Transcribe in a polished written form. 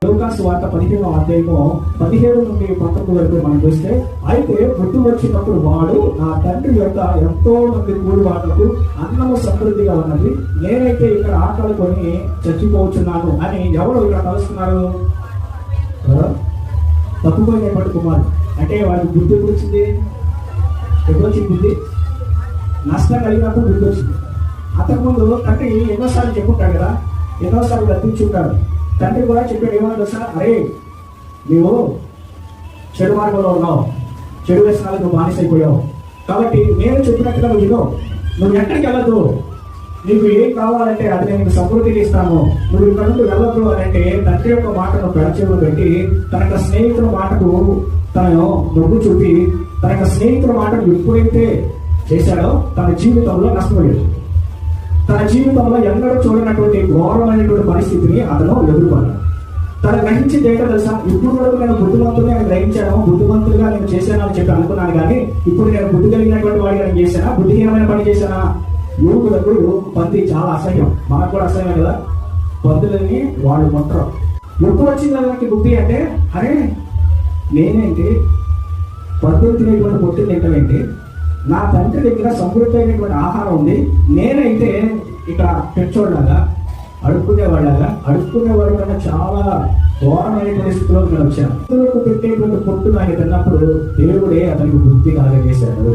లూకాసు వార్త 15వ అధ్యాయము 17 నుండి 19 వరకు మనం చూస్తే, అయితే గుర్తు వచ్చినప్పుడు వాడు, నా తండ్రి యొక్క ఎంతో మంది కూలివాళ్లకు అన్నము సమృద్ధిగా ఉన్నది, నేనైతే ఇక్కడ ఆకలి కొని చచ్చిపోతున్నాను అని ఎవరు ఇక్కడ కలుస్తున్నారు? తప్పుపోయినటువంటి కుమారుడు. అంటే వాడికి బుద్ధి ఎప్పుడు వచ్చింది? ఎప్పుడు వచ్చింది బుద్ధి? నష్టం కలిగినప్పుడు బుద్ధి వచ్చింది. అంతకుముందు తండ్రి ఎన్నోసార్లు చెప్పుంటాడు కదా, ఎన్నోసార్లు గర్తించుంటాడు. తండ్రి కూడా చెప్పాడు, ఏమన్నా సార్, అరే నీవు చెడు మార్గంలో ఉన్నావు, చెడు వ్యసనాలకు నువ్వు బానిసైపోయావు, కాబట్టి నేను చెప్పినట్టుగా నువ్వు విను, నువ్వు ఎక్కడికి వెళ్ళదు, నీకు ఏం కావాలంటే అది నేను సమృద్ధికి ఇస్తాను, నువ్వు ఇక్కడ నుండి వెళ్ళదు అని అంటే తండ్రి యొక్క మాటను పెడచెవులు పెట్టి తన యొక్క స్నేహితుల మాటకు తను మొగ్గు చూపి తన యొక్క స్నేహితుల మాటను ఎప్పుడైతే చేశాడో తన జీవితంలో నష్టపోయాడు. తన జీవితంలో ఎన్నడూ చూడనటువంటి ఘోరమైనటువంటి పరిస్థితిని అతను ఎదుర్కొన్నాడు. తను గ్రహించింది ఏంటో తెలుసా? ఇప్పుడు వరకు నేను బుద్ధిమంతులుగా నేను గ్రహించాను, బుద్ధిమంతులుగా నేను చేశాను అని చెప్పి అనుకున్నాను, కానీ ఇప్పుడు నేను బుద్ధి కలిగినటువంటి వాడిగా నేను చేశానా, బుద్ధిహీనమైన పని చేశానా? యువకులకు పంది చాలా అసహ్యం, మనకు కూడా అసహ్యం కదా. పందులని వాళ్ళు మొట్టరు. ఎప్పుడు వచ్చింది దానికి బుద్ధి అంటే, అరే నేనేంటి పందులు తినేటువంటి పొట్టులు తింటామేంటి, నా తండ్రి దగ్గర సమృద్ధి అయినటువంటి ఆహారం ఉంది, నేనైతే ఇక్కడ పెంచోళ్ళగా అడుక్కునేవాడు కన్నా చాలా ఘోరమైనటువంటి స్థితిలో నేను వచ్చాను. పెట్టేటువంటి పొట్టును ఆయన తిన్నప్పుడు దేవుడే అతనికి బుద్ధి కలగజేశాడు.